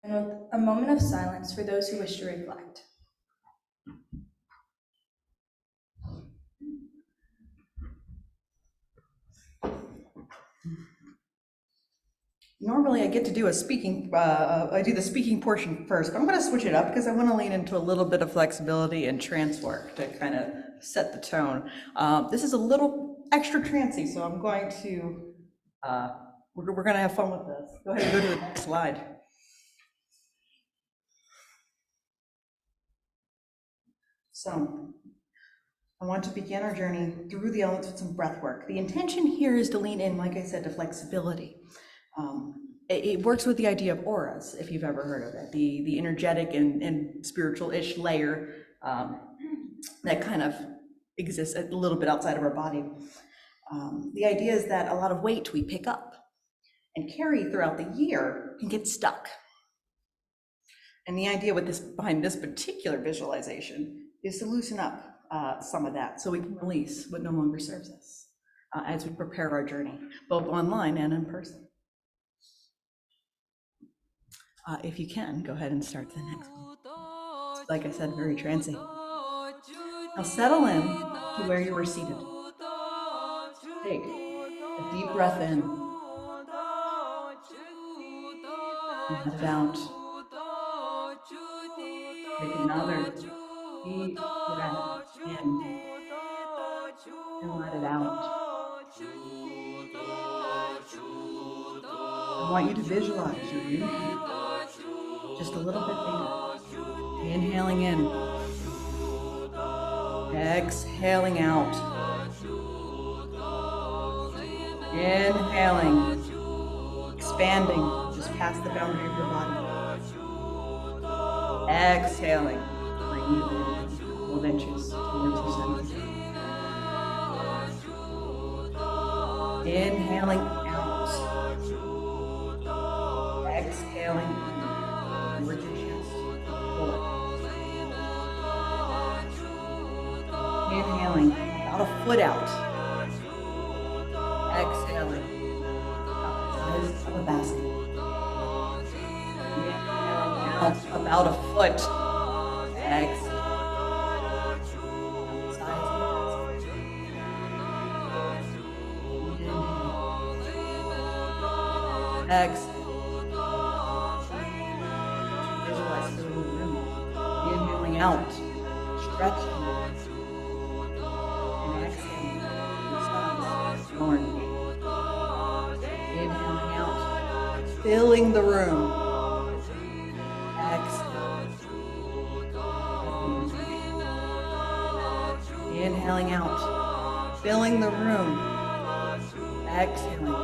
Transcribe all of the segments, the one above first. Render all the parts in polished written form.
And with a moment of silence for those who wish to reflect. Normally I get to do a speaking, I do the speaking portion first, but I'm gonna switch it up because I wanna lean into a little bit of flexibility and trance work to kind of set the tone. This is a little extra trancy, so I'm going to, we're gonna have fun with this. Go ahead and go to the next slide. So I want to begin our journey through the elements with some breath work. The intention here is to lean in, like I said, to flexibility. It works with the idea of auras, if you've ever heard of it, the energetic and spiritual-ish layer that kind of exists a little bit outside of our body. The idea is that a lot of weight we pick up and carry throughout the year can get stuck. And the idea with this, behind this particular visualization, is to loosen up some of that so we can release what no longer serves us as we prepare our journey, both online and in person. If you can, go ahead and start the next one. Like I said, very trancy. Now settle in to where you were seated. Take a deep breath in. Let it out. Take another deep breath in and let it out. I want you to visualize your inhale just a little bit bigger. Inhaling in, exhaling out. Inhaling, expanding just past the boundary of your body. Exhaling, bring you in a couple of inches towards your center. Inhaling out. Exhaling in towards your chest. Inhaling about a foot out. Exhaling about the size of a basket. Inhaling out about a foot. Exhale. Exhale. Visualize the little room. Inhaling out, stretching. And exhaling. Inhaling out, filling the room. Exhale. Inhaling out, filling the room. Exhaling.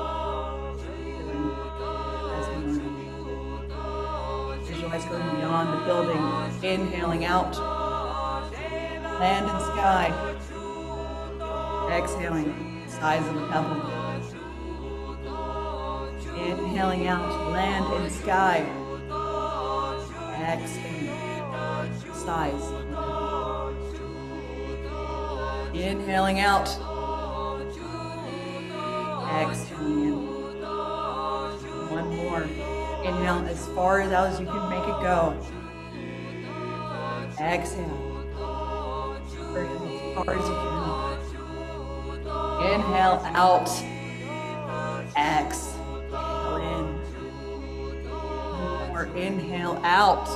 Visualize going beyond the building. Inhaling out, land and sky. Exhaling, size of a pebble. Inhaling out, land and sky. Exhaling, size. Inhaling out. Exhaling in. One more. Inhale as far out as you can make it go. Exhale. As far as you can. Inhale out. Exhale in. More. Inhale out.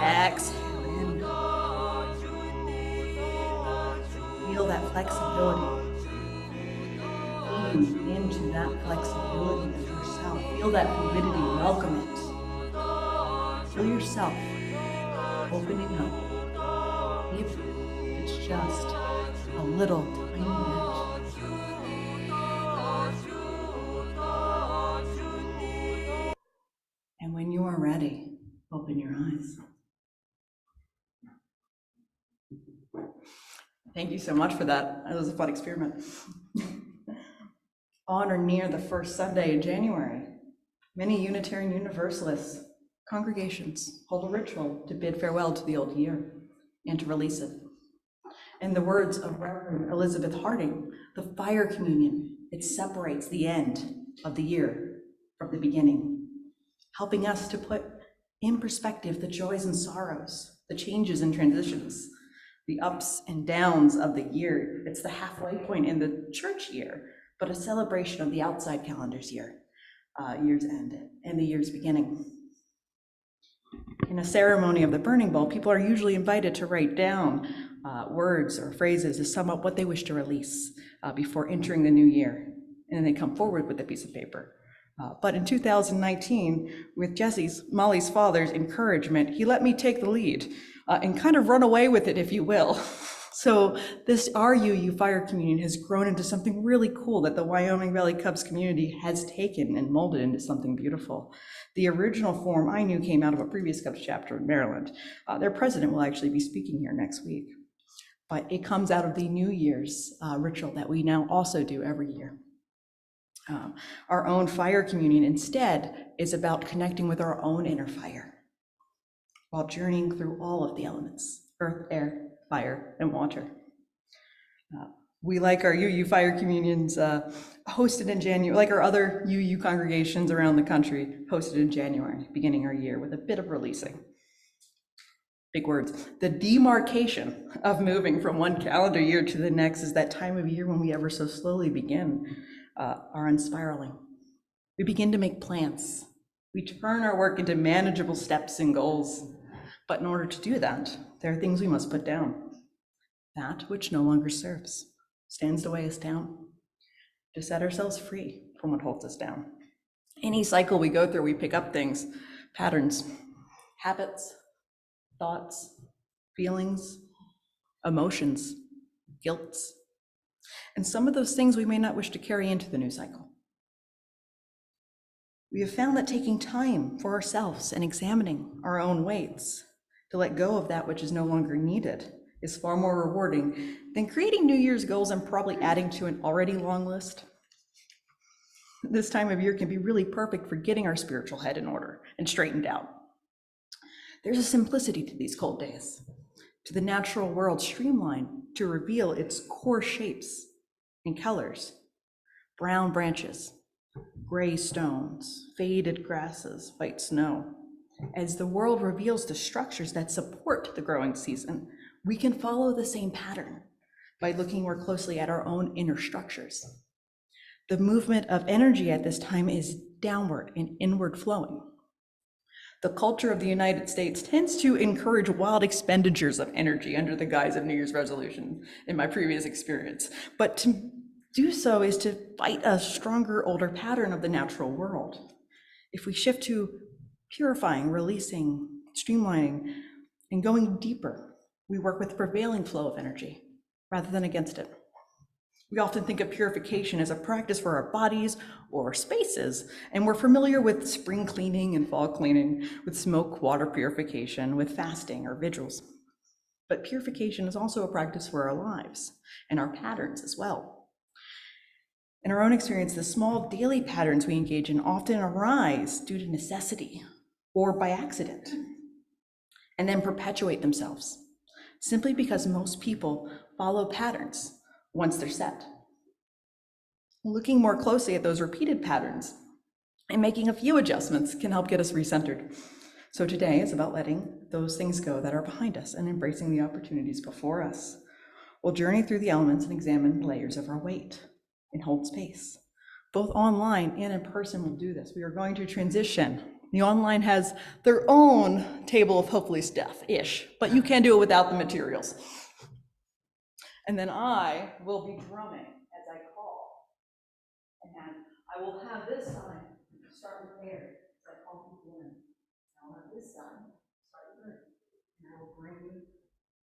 Exhale in. Feel that flexibility. Lean into that flexibility of yourself. Feel that fluidity. Welcome it. Feel yourself opening up. If it's just a little tiny bit. And when you are ready, open your eyes. Thank you so much for that. That was a fun experiment. On or near the first Sunday in January, many Unitarian Universalist congregations hold a ritual to bid farewell to the old year and to release it. In the words of Reverend Elizabeth Harding, the fire communion, it separates the end of the year from the beginning. helping us to put in perspective the joys and sorrows, the changes and transitions, the ups and downs of the year. It's the halfway point in the church year, but a celebration of the outside calendar's year's end, and the year's beginning. In a ceremony of the burning bowl, people are usually invited to write down words or phrases to sum up what they wish to release before entering the new year. And then they come forward with a piece of paper. But in 2019, with Molly's father's encouragement, he let me take the lead and kind of run away with it, if you will. So this our UU Fire Communion has grown into something really cool that the Wyoming Valley Cubs community has taken and molded into something beautiful. The original form I knew came out of a previous Cubs chapter in Maryland. Their president will actually be speaking here next week. But it comes out of the New Year's ritual that we now also do every year. Our own fire communion instead is about connecting with our own inner fire while journeying through all of the elements: earth, air, fire, and water. We, like our UU fire communions, hosted in January, like our other UU congregations around the country, hosted in January, beginning our year with a bit of releasing. Big words. The demarcation of moving from one calendar year to the next is that time of year when we ever so slowly begin our unspiraling. We begin to make plans. We turn our work into manageable steps and goals. But in order to do that, there are things we must put down. That which no longer serves, stands to weigh us down, to set ourselves free from what holds us down. Any cycle we go through, we pick up things, patterns, habits, thoughts, feelings, emotions, guilts. And some of those things we may not wish to carry into the new cycle. We have found that taking time for ourselves and examining our own weights to let go of that which is no longer needed is far more rewarding than creating New Year's goals and probably adding to an already long list. This time of year can be really perfect for getting our spiritual head in order and straightened out. There's a simplicity to these cold days, to the natural world streamlined to reveal its core shapes and colors: brown branches, gray stones, faded grasses, white snow. As the world reveals the structures that support the growing season, we can follow the same pattern by looking more closely at our own inner structures. The movement of energy at this time is downward and inward flowing. The culture of the United States tends to encourage wild expenditures of energy under the guise of New Year's resolution, in my previous experience. But to do so is to fight a stronger, older pattern of the natural world. If we shift to purifying, releasing, streamlining, and going deeper, we work with the prevailing flow of energy rather than against it. We often think of purification as a practice for our bodies or spaces, and we're familiar with spring cleaning and fall cleaning, with smoke water purification, with fasting or vigils. But purification is also a practice for our lives and our patterns as well. In our own experience, the small daily patterns we engage in often arise due to necessity or by accident, and then perpetuate themselves, simply because most people follow patterns once they're set. Looking more closely at those repeated patterns and making a few adjustments can help get us recentered. So today is about letting those things go that are behind us and embracing the opportunities before us. We'll journey through the elements and examine the layers of our weight and hold space. Both online and in person will do this. We are going to transition. The online has their own table of hopefully stuff-ish, but you can do it without the materials. And then I will be drumming as I call. And I will have this side start with air as I call people in. I'll have this side start with earth, and I will bring you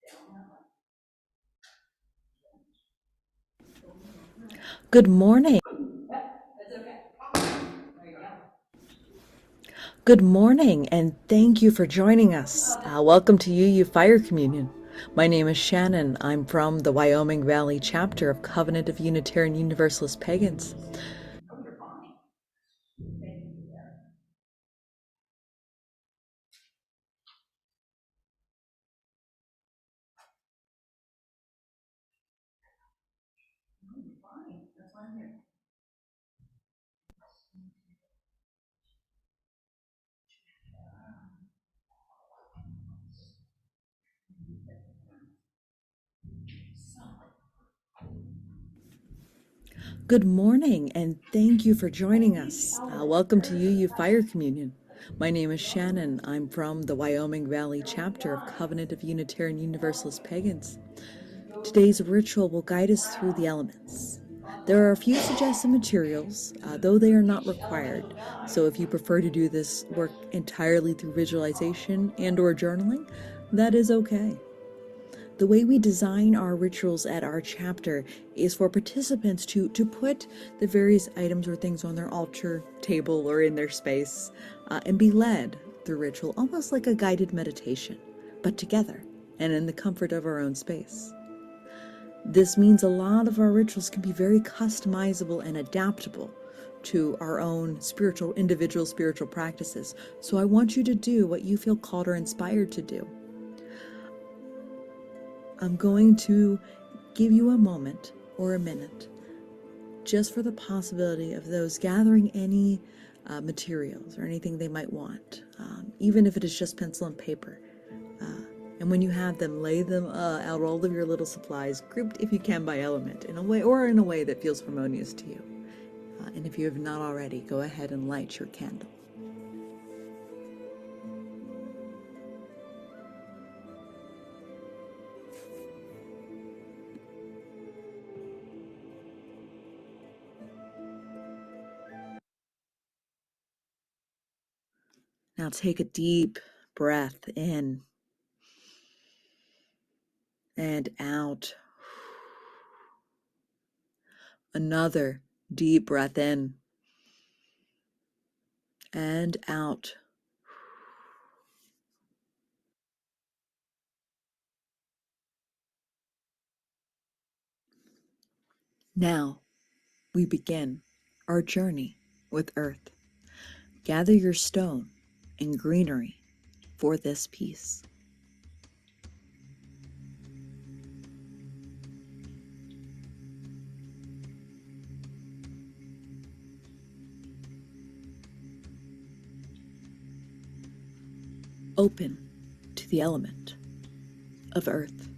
down that way. Good morning. That's okay. There you go. Good morning, and thank you for joining us. Welcome to UU Fire Communion. My name is Shannon. I'm from the Wyoming Valley chapter of Covenant of Unitarian Universalist Pagans. Oh, you're fine. Thank you. No, you're fine. That's why I'm here. Good morning, and thank you for joining us. Welcome to UU Fire Communion. My name is Shannon. I'm from the Wyoming Valley chapter of Covenant of Unitarian Universalist Pagans. Today's ritual will guide us through the elements. There are a few suggested materials, though they are not required. So if you prefer to do this work entirely through visualization and/or journaling, that is okay. The way we design our rituals at our chapter is for participants to put the various items or things on their altar, table, or in their space, and be led through ritual, almost like a guided meditation, but together and in the comfort of our own space. This means a lot of our rituals can be very customizable and adaptable to our own individual spiritual practices. So I want you to do what you feel called or inspired to do. I'm going to give you a moment or a minute just for the possibility of those gathering any materials or anything they might want, even if it is just pencil and paper. And when you have them, lay them out all of your little supplies, grouped if you can by element, in a way that feels harmonious to you. And if you have not already, go ahead and light your candle. Now take a deep breath in and out. Another deep breath in and out. Now we begin our journey with Earth. Gather your stone and greenery for this piece. Open to the element of Earth.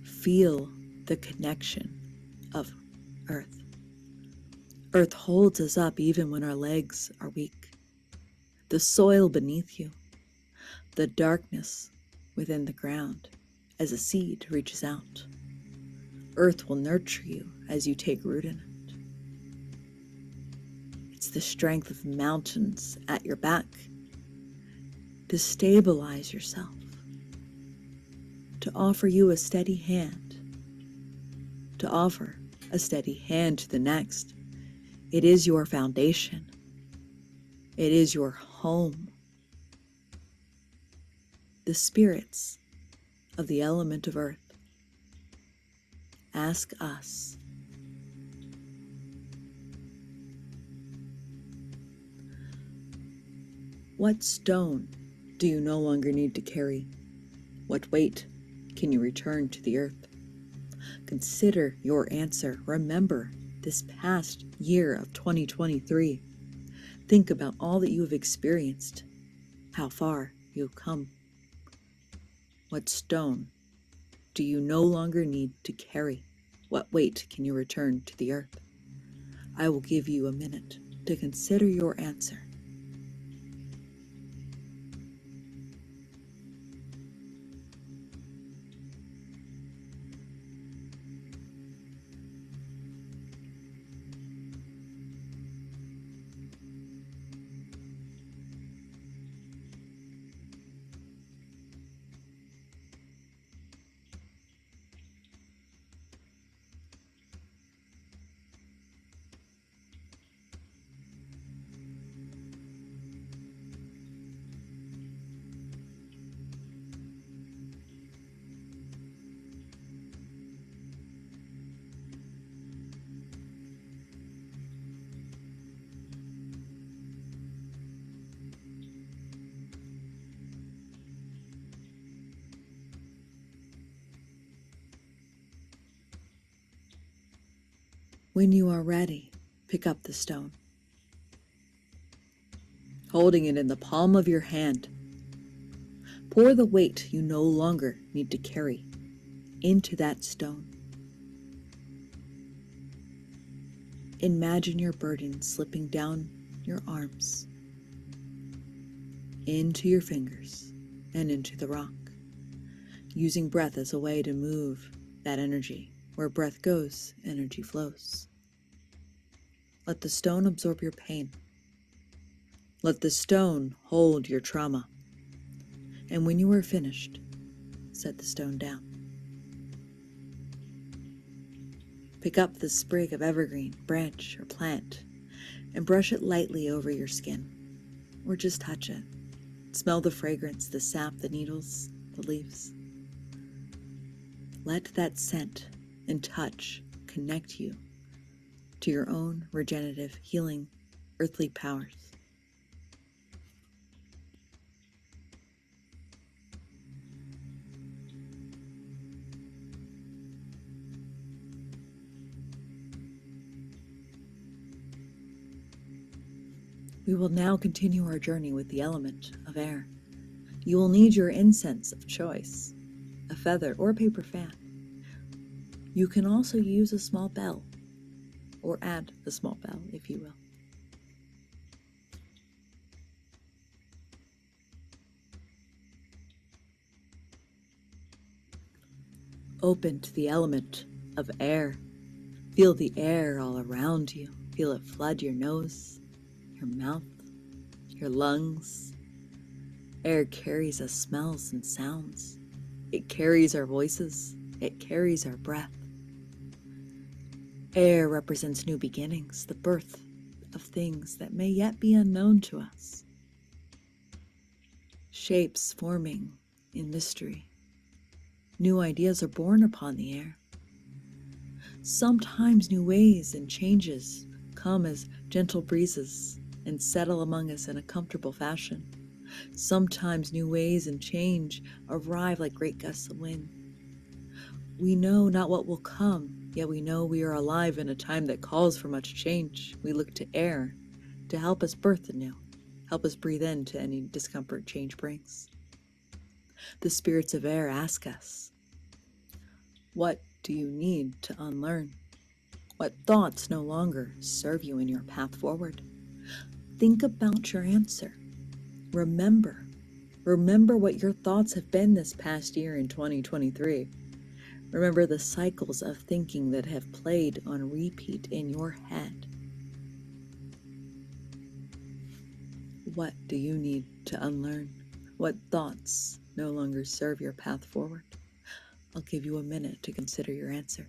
Feel the connection of Earth. Earth holds us up even when our legs are weak. The soil beneath you, the darkness within the ground as a seed reaches out. Earth will nurture you as you take root in it. It's the strength of mountains at your back to stabilize yourself, to offer you a steady hand, to offer a steady hand to the next. It is your foundation. It is your home. The spirits of the element of Earth ask us, what stone do you no longer need to carry? What weight can you return to the earth? Consider your answer. Remember this past year of 2023. Think about all that you have experienced, how far you have come. What stone do you no longer need to carry? What weight can you return to the earth? I will give you a minute to consider your answer. When you are ready, pick up the stone. Holding it in the palm of your hand, pour the weight you no longer need to carry into that stone. Imagine your burden slipping down your arms, into your fingers, and into the rock, using breath as a way to move that energy. Where breath goes, energy flows. Let the stone absorb your pain. Let the stone hold your trauma. And when you are finished, set the stone down. Pick up the sprig of evergreen, branch, or plant and brush it lightly over your skin, or just touch it. Smell the fragrance, the sap, the needles, the leaves. Let that scent and touch connect you to your own regenerative, healing, earthly powers. We will now continue our journey with the element of air. You will need your incense of choice, a feather or a paper fan. You can also use a small bell, or add a small bell, if you will. Open to the element of air. Feel the air all around you. Feel it flood your nose, your mouth, your lungs. Air carries us smells and sounds. It carries our voices. It carries our breath. Air represents new beginnings, the birth of things that may yet be unknown to us. Shapes forming in mystery. New ideas are born upon the air. Sometimes new ways and changes come as gentle breezes and settle among us in a comfortable fashion. Sometimes new ways and change arrive like great gusts of wind. We know not what will come, yet we know we are alive in a time that calls for much change. We look to air to help us birth anew, help us breathe into any discomfort change brings. The spirits of air ask us, what do you need to unlearn? What thoughts no longer serve you in your path forward? Think about your answer. Remember what your thoughts have been this past year in 2023. Remember the cycles of thinking that have played on repeat in your head. What do you need to unlearn? What thoughts no longer serve your path forward? I'll give you a minute to consider your answer.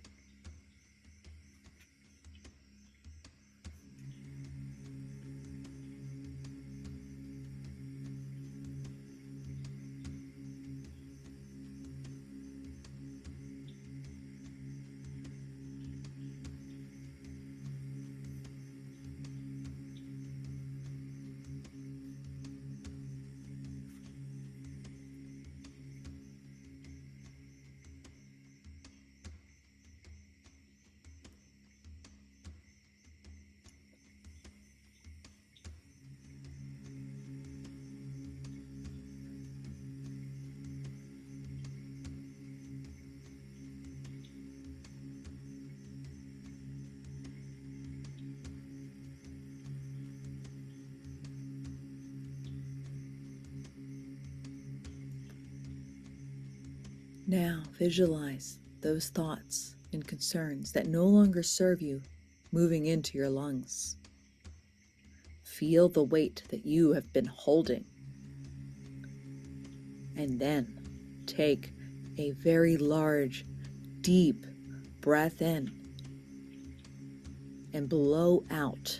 Now visualize those thoughts and concerns that no longer serve you moving into your lungs. Feel the weight that you have been holding. And then take a very large, deep breath in and blow out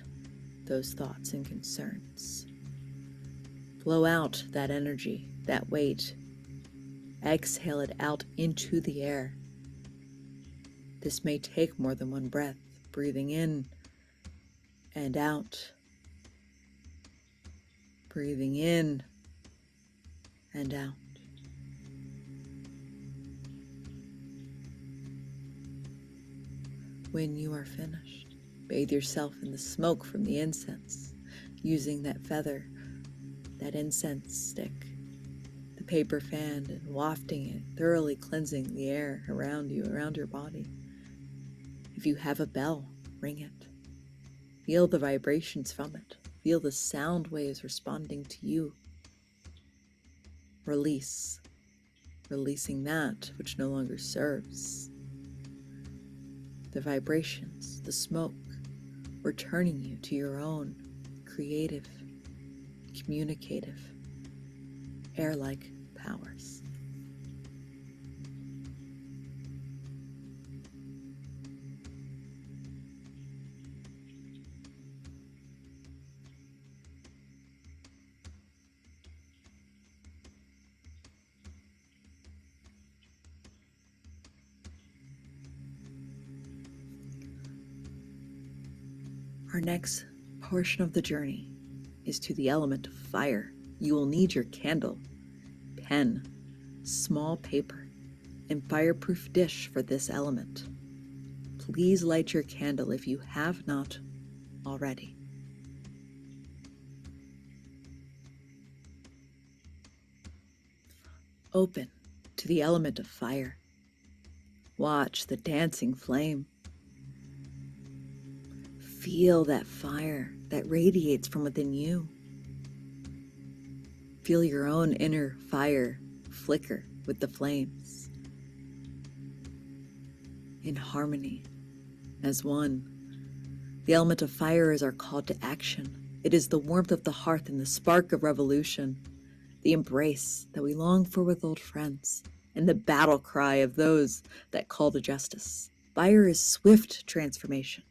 those thoughts and concerns. Blow out that energy, that weight. Exhale it out into the air. This may take more than one breath, breathing in and out. Breathing in and out. When you are finished, bathe yourself in the smoke from the incense, using that feather, that incense stick, the paper fan, and wafting it, thoroughly cleansing the air around you, around your body. If you have a bell, ring it. Feel the vibrations from it. Feel the sound waves responding to you. Release. Releasing that which no longer serves. The vibrations, the smoke, returning you to your own creative, communicative, air-like powers. Our next portion of the journey is to the element of fire. You will need your candle, pen, small paper, and fireproof dish for this element. Please light your candle if you have not already. Open to the element of fire. Watch the dancing flame. Feel that fire that radiates from within you. Feel your own inner fire flicker with the flames. In harmony, as one, the element of fire is our call to action. It is the warmth of the hearth and the spark of revolution, the embrace that we long for with old friends, and the battle cry of those that call to justice. Fire is swift transformation.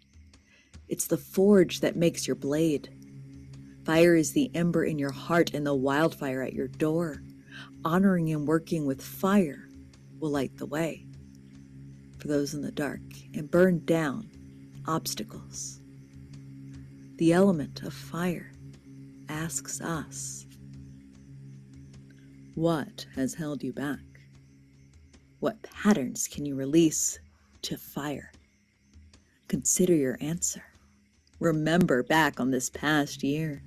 It's the forge that makes your blade. Fire is the ember in your heart and the wildfire at your door. Honoring and working with fire will light the way for those in the dark and burn down obstacles. The element of fire asks us, what has held you back? What patterns can you release to fire? Consider your answer. Remember back on this past year.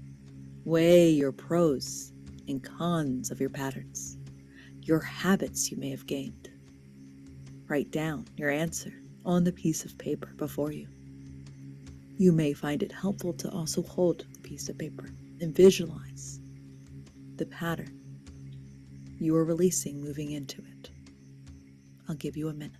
Weigh your pros and cons of your patterns, your habits you may have gained. Write down your answer on the piece of paper before you. You may find it helpful to also hold the piece of paper and visualize the pattern you are releasing moving into it. I'll give you a minute.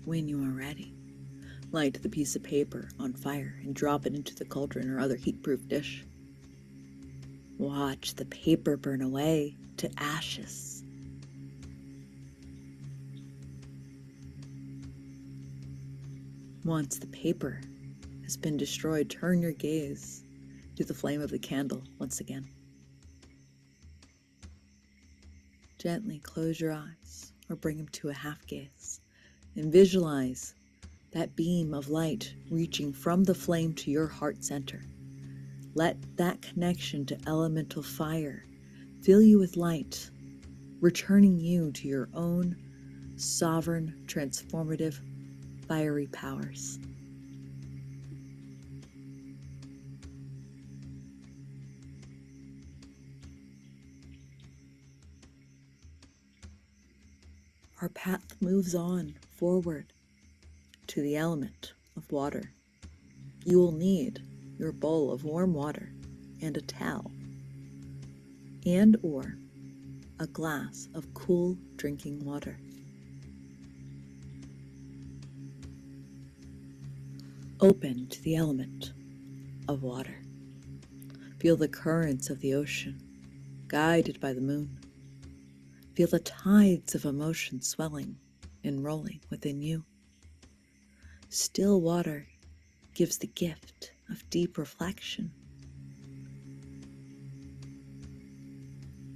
When you are ready, light the piece of paper on fire and drop it into the cauldron or other heat-proof dish. Watch the paper burn away to ashes. Once the paper has been destroyed, turn your gaze to the flame of the candle once again. Gently close your eyes or bring them to a half gaze and visualize that beam of light reaching from the flame to your heart center. Let that connection to elemental fire fill you with light, returning you to your own sovereign, transformative, fiery powers. Our path moves on forward to the element of water. You will need your bowl of warm water and a towel, and or a glass of cool drinking water. Open to the element of water. Feel the currents of the ocean, guided by the moon. Feel the tides of emotion swelling and rolling within you. Still water gives the gift of deep reflection.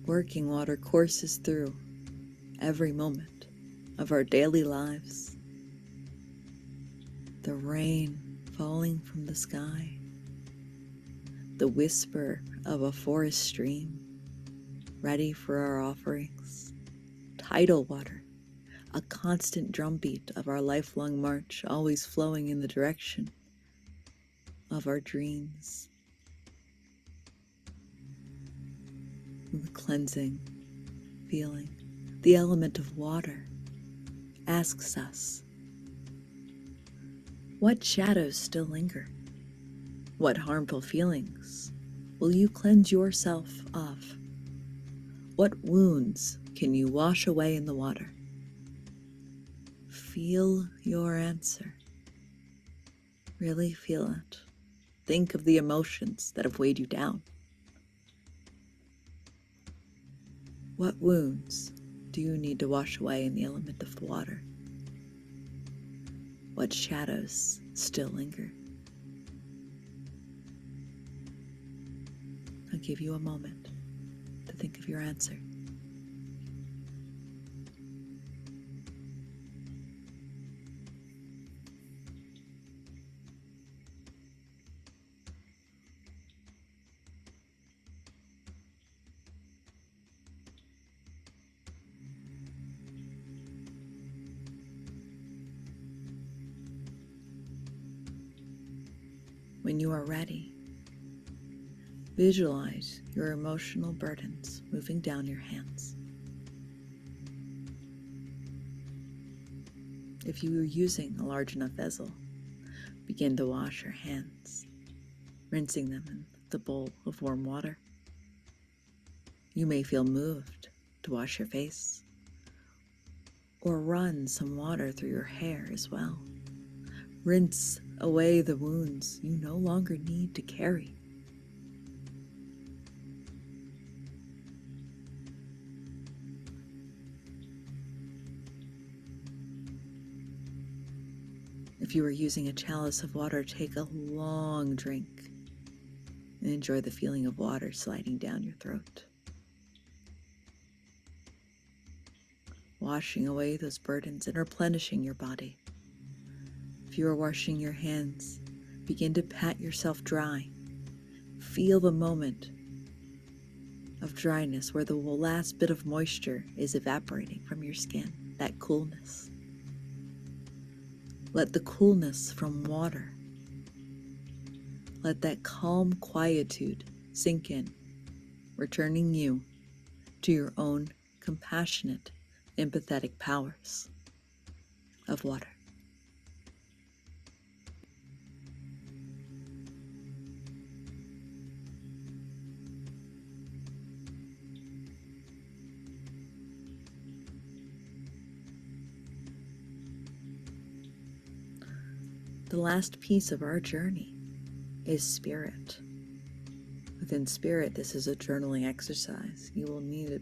Working water courses through every moment of our daily lives. The rain falling from the sky, the whisper of a forest stream ready for our offerings, tidal water, a constant drumbeat of our lifelong march, always flowing in the direction of our dreams. The cleansing feeling, the element of water asks us, what shadows still linger? What harmful feelings will you cleanse yourself of? What wounds can you wash away in the water? Feel your answer. Really feel it. Think of the emotions that have weighed you down. What wounds do you need to wash away in the element of the water? What shadows still linger? I'll give you a moment to think of your answer. When you are ready, visualize your emotional burdens moving down your hands. If you are using a large enough vessel, begin to wash your hands, rinsing them in the bowl of warm water. You may feel moved to wash your face or run some water through your hair as well. Rinse away the wounds you no longer need to carry. If you are using a chalice of water, take a long drink and enjoy the feeling of water sliding down your throat. Washing away those burdens and replenishing your body. If you are washing your hands, begin to pat yourself dry. Feel the moment of dryness where the last bit of moisture is evaporating from your skin, that coolness. Let the coolness from water, let that calm quietude sink in, returning you to your own compassionate, empathetic powers of water. The last piece of our journey is spirit. Within spirit, this is a journaling exercise. You will need a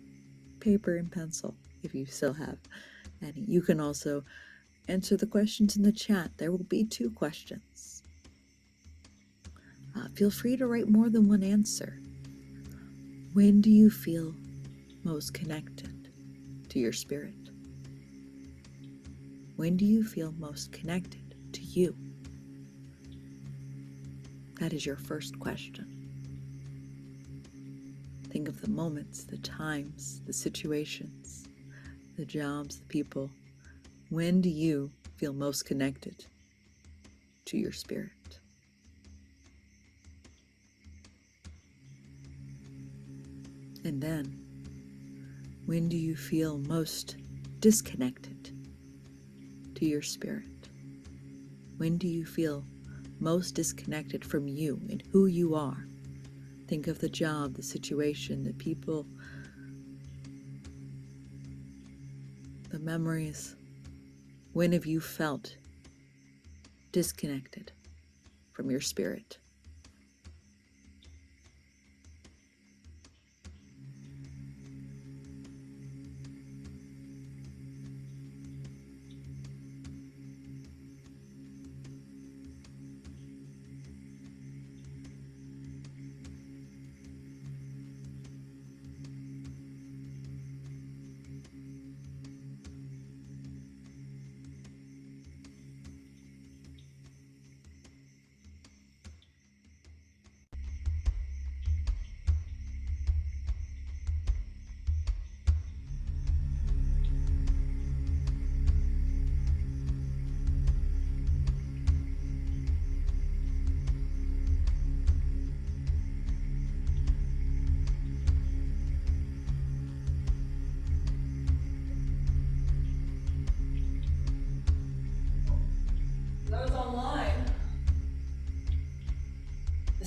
paper and pencil if you still have any. You can also answer the questions in the chat. There will be 2 questions. Feel free to write more than one answer. When do you feel most connected to your spirit? When do you feel most connected to you? That is your first question. Think of the moments, the times, the situations, the jobs, the people. When do you feel most connected to your spirit? And then, when do you feel most disconnected to your spirit? When do you feel most disconnected from you and who you are? Think of the job, the situation, the people, the memories. When have you felt disconnected from your spirit?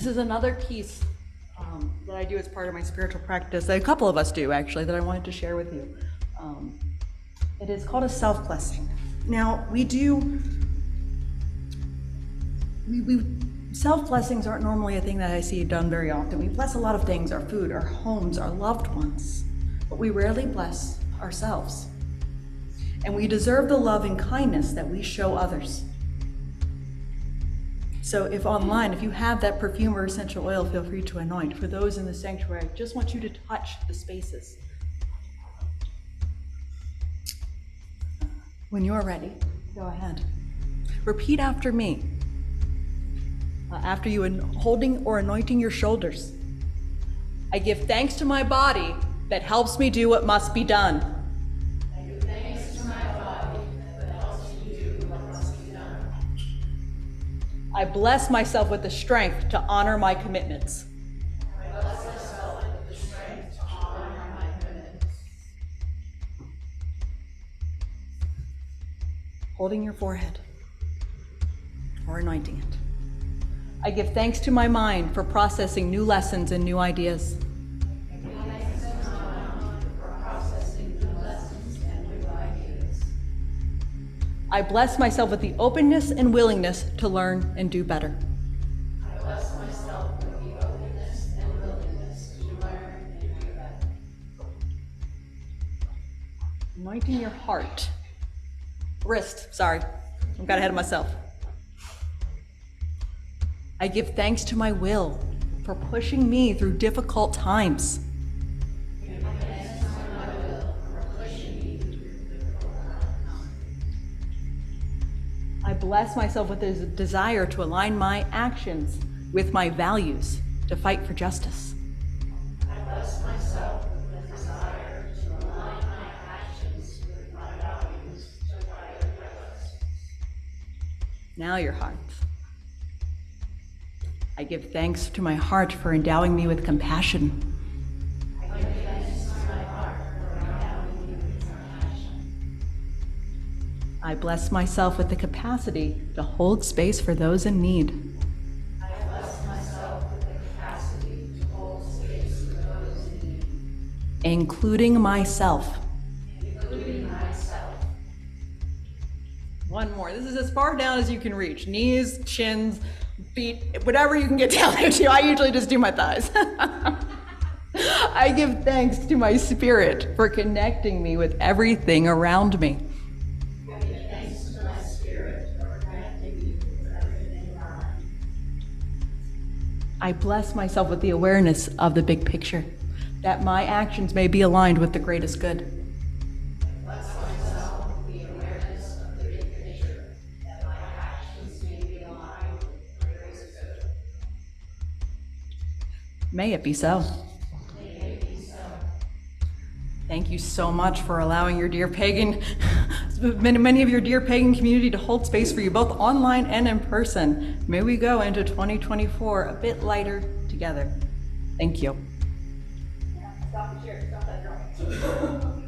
This is another piece that I do as part of my spiritual practice, that a couple of us do actually, that I wanted to share with you. It is called a self-blessing. Now, self-blessings aren't normally a thing that I see done very often. We bless a lot of things, our food, our homes, our loved ones, but we rarely bless ourselves. And we deserve the love and kindness that we show others. So if online, if you have that perfume or essential oil, feel free to anoint. For those in the sanctuary, I just want you to touch the spaces. When you're ready, go ahead. Repeat after me. After you holding or anointing your shoulders. I give thanks to my body that helps me do what must be done. I give thanks to my body that helps me do what must be done. I bless myself with the strength to honor my commitments. I bless myself with the strength to honor my commitments. Holding your forehead or anointing it. I give thanks to my mind for processing new lessons and new ideas. I give thanks to my mind for processing new lessons and new ideas. I bless myself with the openness and willingness to learn and do better. I bless myself with the openness and willingness to learn and do better. Anointing your heart. I got ahead of myself. I give thanks to my will for pushing me through difficult times. I bless myself with a desire to align my actions with my values to fight for justice. I bless myself with a desire to align my actions with my values to fight for justice. Now your heart. I give thanks to my heart for endowing me with compassion. I give thanks to my heart for endowing me with compassion. I bless myself with the capacity to hold space for those in need. I bless myself with the capacity to hold space for those in need. Including myself. Including myself. One more. This is as far down as you can reach. Knees, shins, feet, whatever you can get down there to. I usually just do my thighs. I give thanks to my spirit for connecting me with everything around me. I give thanks to my spirit for connecting me with everything around me. I bless myself with the awareness of the big picture, that my actions may be aligned with the greatest good. May it be so. May it be so. Thank you so much for allowing your dear pagan, many of your dear pagan community to hold space for you, both online and in person. May we go into 2024 a bit lighter together. Thank you. Stop the chair, stop that drawing.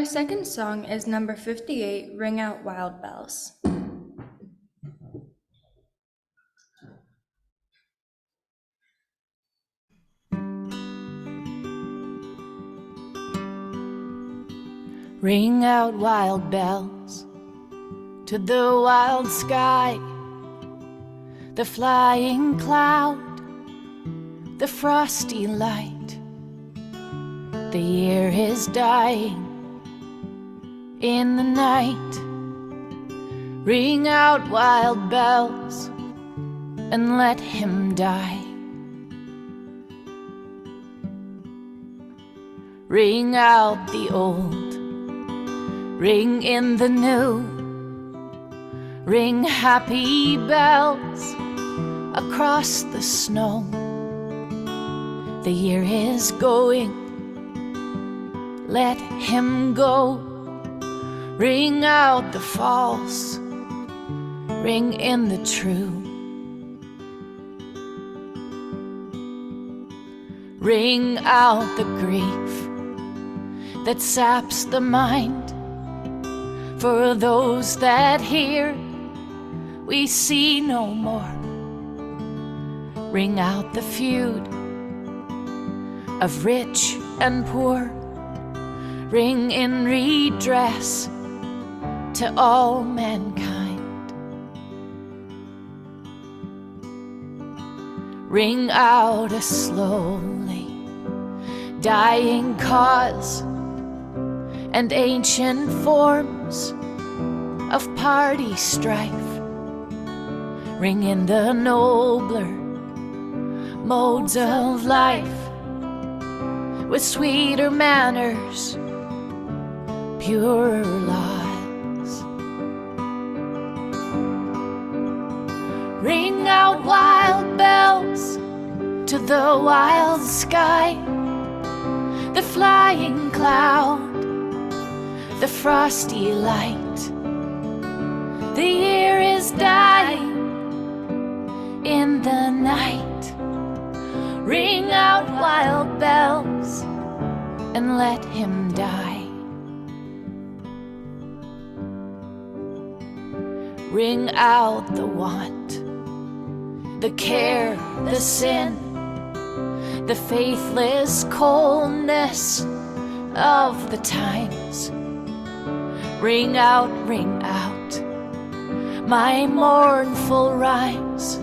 Our second song is number 58, Ring Out Wild Bells. Ring out wild bells to the wild sky, the flying cloud, the frosty light. The year is dying in the night. Ring out wild bells and let him die. Ring out the old, ring in the new, ring happy bells across the snow. The year is going, let him go. Ring out the false, ring in the true. Ring out the grief that saps the mind. For those that hear, we see no more. Ring out the feud of rich and poor. Ring in redress to all mankind. Ring out a slowly dying cause and ancient forms of party strife. Ring in the nobler modes of life with sweeter manners, purer laws. Ring out wild bells to the wild sky, the flying cloud, the frosty light. The year is dying in the night. Ring out wild bells and let him die. Ring out the want, the care, the sin, the faithless coldness of the times. Ring out my mournful rhymes,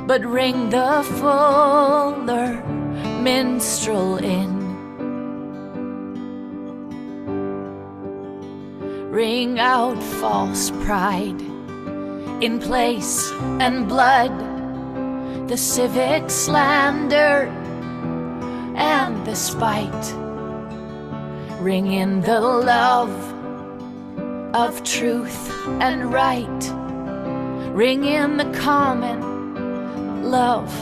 but ring the fuller minstrel in. Ring out false pride in place and blood, the civic slander and the spite. Ring in the love of truth and right. Ring in the common love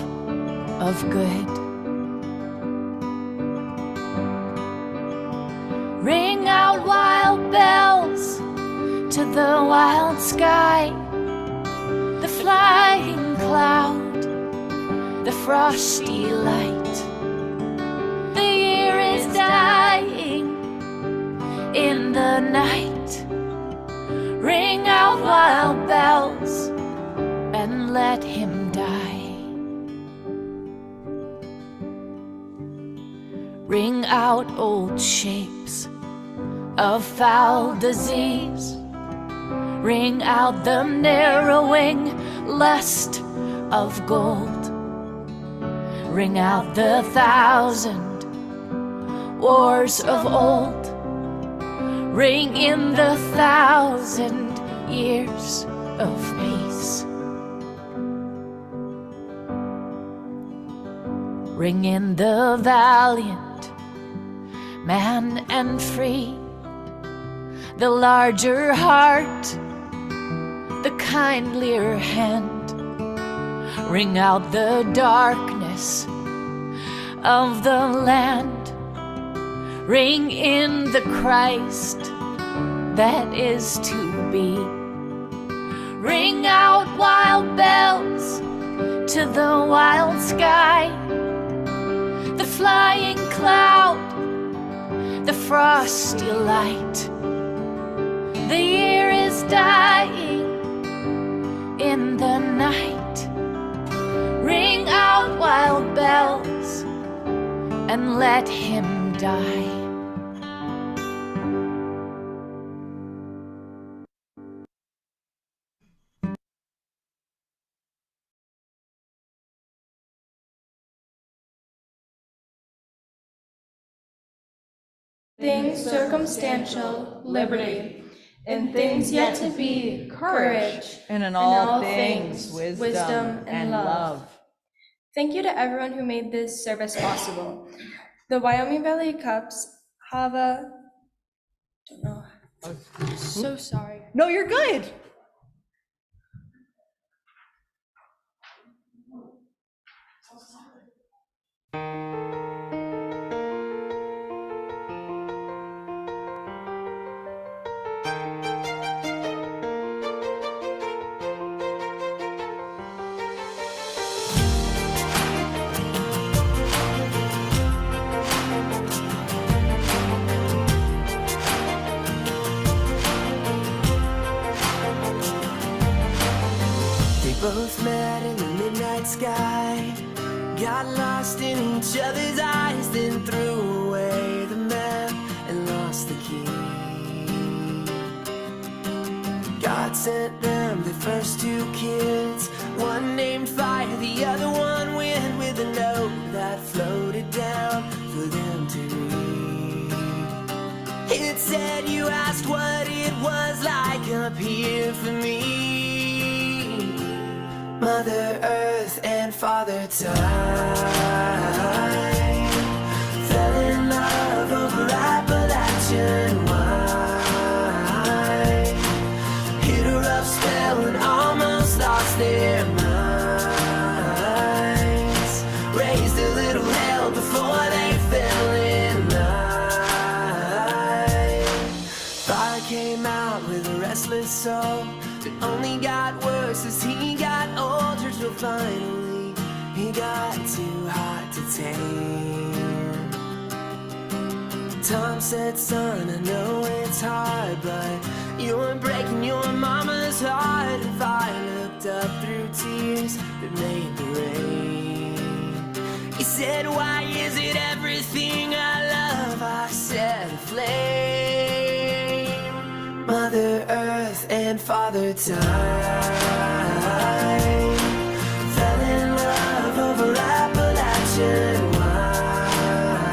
of good. Ring out wild bells to the wild sky, the flying cloud, the frosty light. The year is dying in the night. Ring out wild bells and let him die. Ring out old shapes of foul disease. Ring out the narrowing lust of gold. Ring out the 1,000 wars of old. Ring in the 1,000 years of peace. Ring in the valiant man and free, the larger heart, the kindlier hand. Ring out the darkness of the land. Ring in the Christ that is to be. Ring out wild bells to the wild sky, the flying cloud, the frosty light. The year is dying in the night. Ring out wild bells and let him die. Things circumstantial, liberty. In things yet to be, courage. And in all things, wisdom and love. Thank you to everyone who made this service possible. The Wyoming Valley Cups have a, don't know, so sorry. No, you're good. Both met in the midnight sky, got lost in each other's eyes, then threw away the map and lost the key. God sent them their first two kids, one named Fire, the other one Wind, with a note that floated down for them to read. It said, you asked what it was like up here for me. Mother Earth and Father Time fell in love over Appalachian wine. Hit a rough spell and almost lost their minds. Raised a little hell before they fell in line. Fire came out with a restless soul. It only got worse as he got older, till finally he got too hot to tame. Tom said, son, I know it's hard, but you're breaking your mama's heart. And Fire looked up through tears that made the rain. He said, why is it everything I love I set aflame? Mother Earth and Father Time fell in love over Appalachian wine.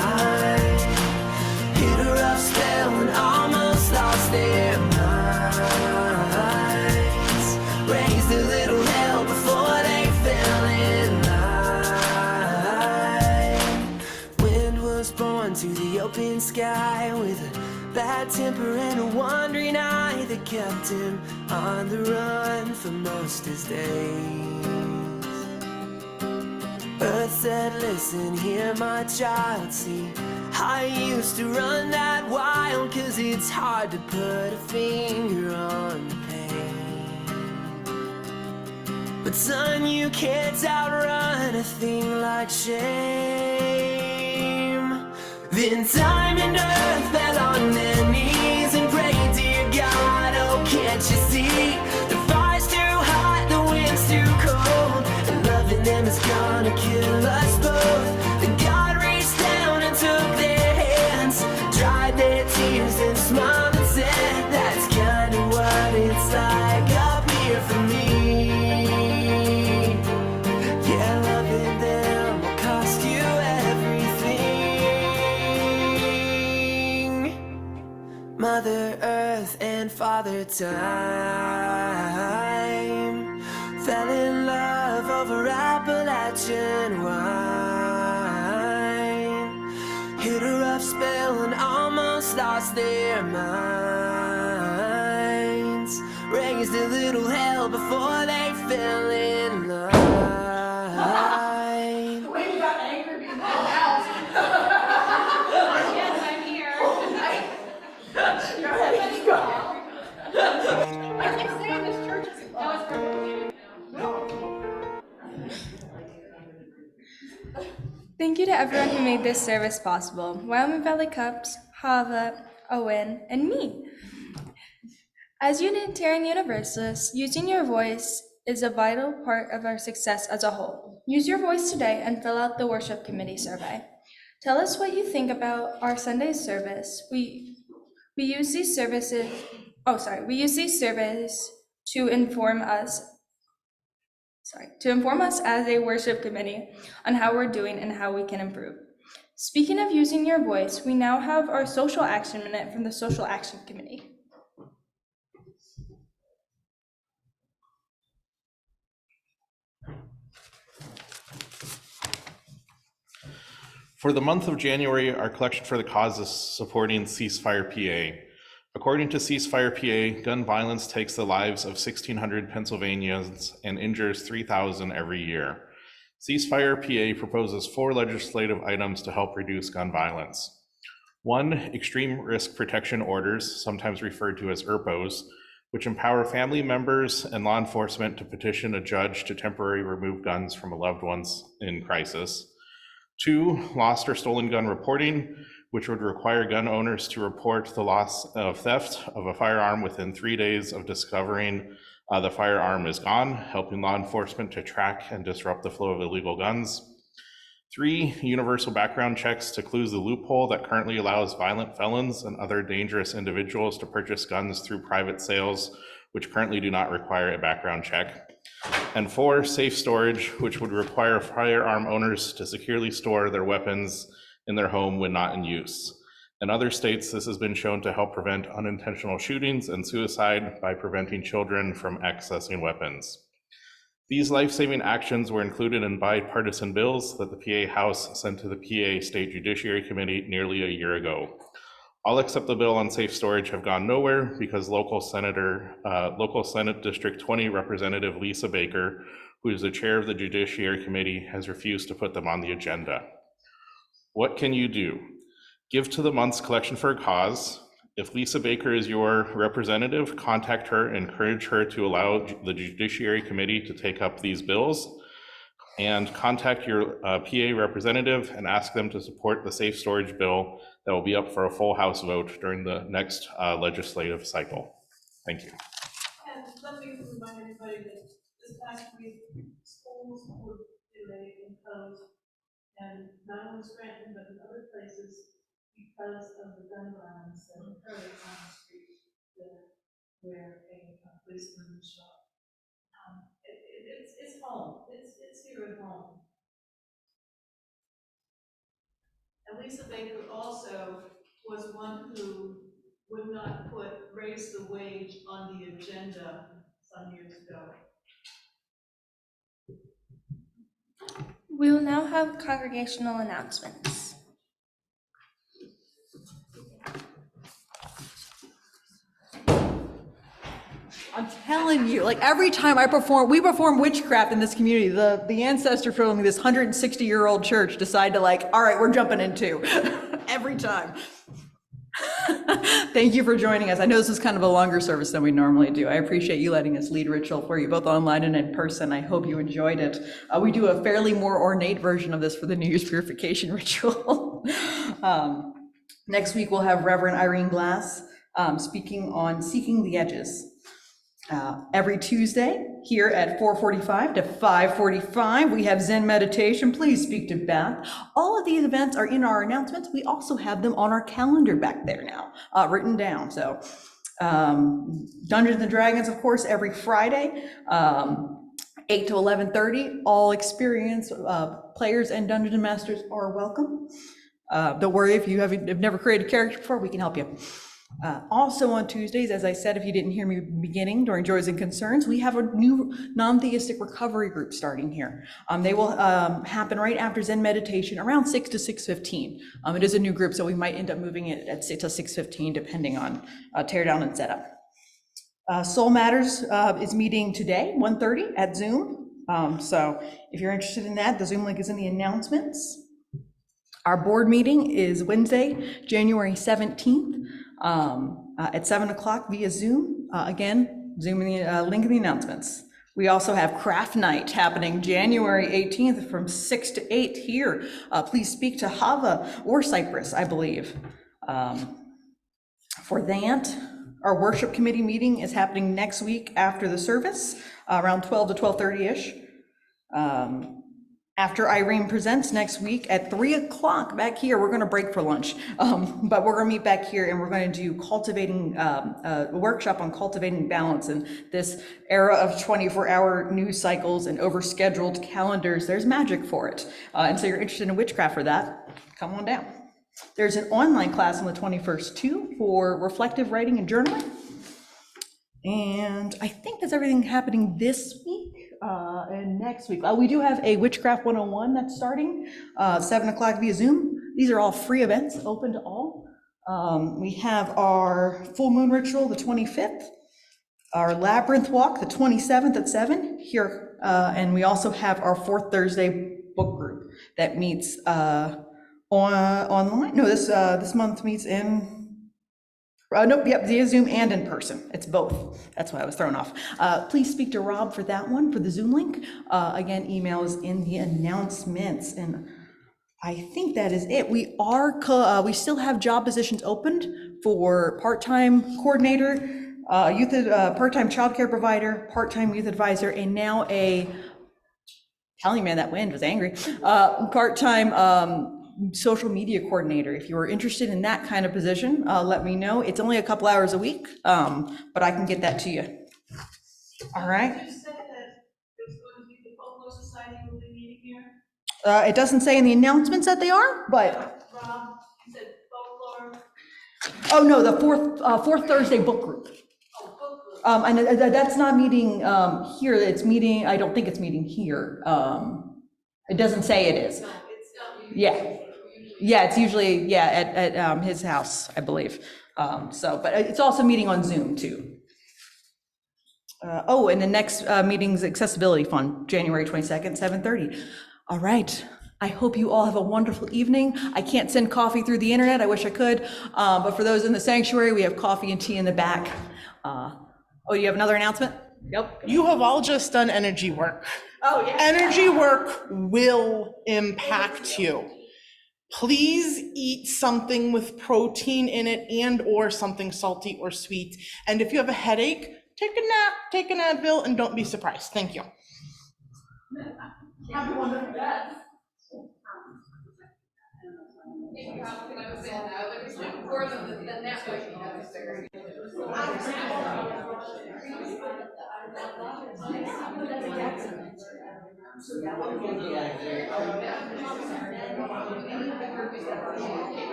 Hit a rough spell and almost lost their minds. Raised a little hell before they fell in line. Wind was born to the open sky with a bad temper and a wandering eye that kept him on the run for most his days. Earth said, listen here, my child, see, I used to run that wild, 'cause it's hard to put a finger on the pain. But son, you can't outrun a thing like shame. Then time and earth fell on their knees and prayed, dear God, oh can't you see? The fire's too hot, the wind's too cold, and loving them is gonna kill us both. Then God reached down and took their hands, dried their tears and smiled and said, that's kinda what it's like up here for me. Yeah, loving them will cost you everything. Mother Earth and Father Time fell in love over Appalachian wine. Hit a rough spell and almost lost their minds. Raised a little hell before they fell in line. The way you got anchored in that house. Yes, I'm here. Go ahead, let's go. I keep saying this church is perfect. Thank you to everyone who made this service possible. Wyoming Valley Cups Hava, Owen, and me. As Unitarian Universalists, using your voice is a vital part of our success as a whole. Use your voice today and fill out the worship committee survey. Tell us what you think about our Sunday service. We use these surveys to inform us as a worship committee on how we're doing and how we can improve. Speaking of using your voice, we now have our social action minute from the Social Action Committee. For the month of January, our collection for the cause is supporting Ceasefire PA. According to Ceasefire PA, gun violence takes the lives of 1,600 Pennsylvanians and injures 3,000 every year. Ceasefire PA proposes 4 legislative items to help reduce gun violence. 1, extreme risk protection orders, sometimes referred to as ERPOs, which empower family members and law enforcement to petition a judge to temporarily remove guns from a loved one's in crisis. 2, lost or stolen gun reporting, which would require gun owners to report the loss of theft of a firearm within 3 days of discovering the firearm is gone, helping law enforcement to track and disrupt the flow of illegal guns. 3, universal background checks to close the loophole that currently allows violent felons and other dangerous individuals to purchase guns through private sales, which currently do not require a background check. And 4, safe storage, which would require firearm owners to securely store their weapons in their home when not in use. In other states, this has been shown to help prevent unintentional shootings and suicide by preventing children from accessing weapons. These life-saving actions were included in bipartisan bills that the PA House sent to the PA State Judiciary Committee nearly a year ago. All except the bill on safe storage have gone nowhere because local Senate District 20 Representative Lisa Baker, who is the chair of the Judiciary Committee, has refused to put them on the agenda. What can you do? Give to the month's collection for a cause. If Lisa Baker is your representative, contact her and encourage her to allow the Judiciary Committee to take up these bills. And contact your PA representative and ask them to support the safe storage bill that will be up for a full House vote during the next legislative cycle. Thank you. And let me remind everybody that this past week, schools were delayed and closed, and not only Scranton, but in other places, because of the gun violence that occurred on the street where a policeman was shot. It's home. It's here at home. And Lisa Baker also was one who would not raise the wage on the agenda some years ago. We will now have congregational announcements. I'm telling you, like every time we perform witchcraft in this community, the ancestor from this 160-year-old church decide to all right, we're jumping in too, every time. Thank you for joining us. I know this is kind of a longer service than we normally do. I appreciate you letting us lead ritual for you, both online and in person. I hope you enjoyed it. We do a fairly more ornate version of this for the New Year's purification ritual. Next week, we'll have Reverend Irene Glass speaking on Seeking the Edges. Every Tuesday here at 4:45 to 5:45, we have Zen meditation. Please speak to Beth. All of these events are in our announcements. We also have them on our calendar back there now, written down. So Dungeons and Dragons, of course, every Friday, 8 to 11:30. All experienced players and dungeon masters are welcome. Don't worry if you have never created a character before, we can help you. Also on Tuesdays, as I said, if you didn't hear me beginning during Joys and Concerns, we have a new non-theistic recovery group starting here. They will happen right after Zen meditation around 6 to 6:15. It is a new group, so we might end up moving it at 6 to 6:15 depending on teardown and setup. Soul Matters is meeting today, 1:30 at Zoom. So if you're interested in that, the Zoom link is in the announcements. Our board meeting is Wednesday, January 17th. At 7 o'clock via Zoom. Again, Zoom in the link in the announcements. We also have craft night happening January 18th from 6 to 8 here. Please speak to Hava or Cypress, I believe. For that, our worship committee meeting is happening next week after the service, around 12 to 12:30-ish. After Irene presents next week at 3 o'clock back here, we're gonna break for lunch. But we're gonna meet back here and we're gonna do a workshop on cultivating balance in this era of 24-hour news cycles and overscheduled calendars. There's magic for it. And so you're interested in witchcraft for that, come on down. There's an online class on the 21st too for reflective writing and journaling. And I think that's everything happening this week and next week. We do have a Witchcraft 101 that's starting 7 o'clock via Zoom. These are all free events, open to all. We have our full moon ritual the 25th, our labyrinth walk the 27th at 7 here, and we also have our fourth Thursday book group that meets online. No, this month meets in. Nope, yep, via Zoom and in person. It's both. That's why I was thrown off. Please speak to Rob for that one, for the Zoom link. Again, email is in the announcements. And I think that is it. We still have job positions opened for part-time coordinator, part-time childcare provider, part-time youth advisor, and now telling me that wind was angry, part-time social media coordinator. If you are interested in that kind of position, let me know. It's only a couple hours a week, but I can get that to you. All right. You said that it's going to be the Folklore Society will be meeting here? It doesn't say in the announcements that they are, but. Rob, you said folklore? Oh, no, the fourth Thursday book group. Oh, book group. And that's not meeting here. It's meeting, I don't think it's meeting here. It doesn't say it is. No, it's not. Yeah. Yeah, it's usually, at his house, I believe. But it's also meeting on Zoom too. And the next meeting's Accessibility Fund, January 22nd, 7:30. All right. I hope you all have a wonderful evening. I can't send coffee through the internet. I wish I could. But for those in the sanctuary, we have coffee and tea in the back. You have another announcement? Yep. You have all just done energy work. Oh, yeah. Energy work will impact you. Please eat something with protein in it and/or something salty or sweet. And if you have a headache, take a nap, take an Advil, and don't be surprised. Thank you.